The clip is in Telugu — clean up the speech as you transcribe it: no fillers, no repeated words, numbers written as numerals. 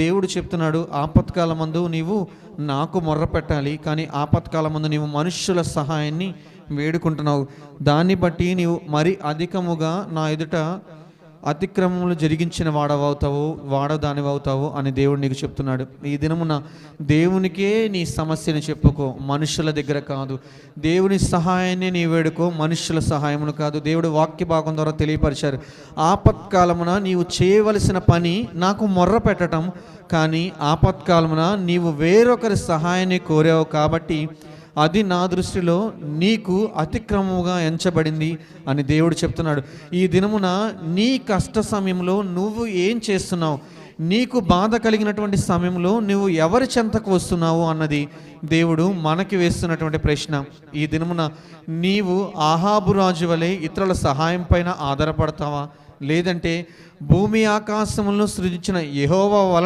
దేవుడు చెప్తున్నాడు, ఆపత్కాలమందు నీవు నాకు మొర్ర పెట్టాలి, కానీ ఆపత్కాలమందు నీవు మనుష్యుల సహాయాన్ని వేడుకుంటున్నావు. దాన్ని బట్టి నీవు మరి అధికముగా నా ఎదుట అతిక్రమములు జరిగించిన వాడదానివవుతావు అని దేవుడు నీకు చెప్తున్నాడు. ఈ దినమున దేవునికే నీ సమస్యను చెప్పుకో, మనుషుల దగ్గర కాదు. దేవుని సహాయాన్ని నీ వేడుకో, మనుషుల సహాయమును కాదు. దేవుడు వాక్య భాగం ద్వారా తెలియపరిచారు, ఆపత్కాలమున నీవు చేయవలసిన పని నాకు మొర్ర పెట్టడం, కానీ ఆపత్కాలమున నీవు వేరొకరి సహాయాన్ని కోరావు కాబట్టి అది నా దృష్టిలో నీకు అతిక్రమముగా ఎంచబడింది అని దేవుడు చెప్తున్నాడు. ఈ దినమున నీ కష్ట సమయంలో నువ్వు ఏం చేస్తున్నావు, నీకు బాధ కలిగినటువంటి సమయంలో నువ్వు ఎవరి చెంతకు వస్తున్నావు అన్నది దేవుడు మనకి వేస్తున్నటువంటి ప్రశ్న. ఈ దినమున నీవు ఆహాబు రాజు వలె ఇతరుల సహాయం పైన ఆధారపడతావా, లేదంటే భూమి ఆకాశములను సృజించిన యెహోవా వలన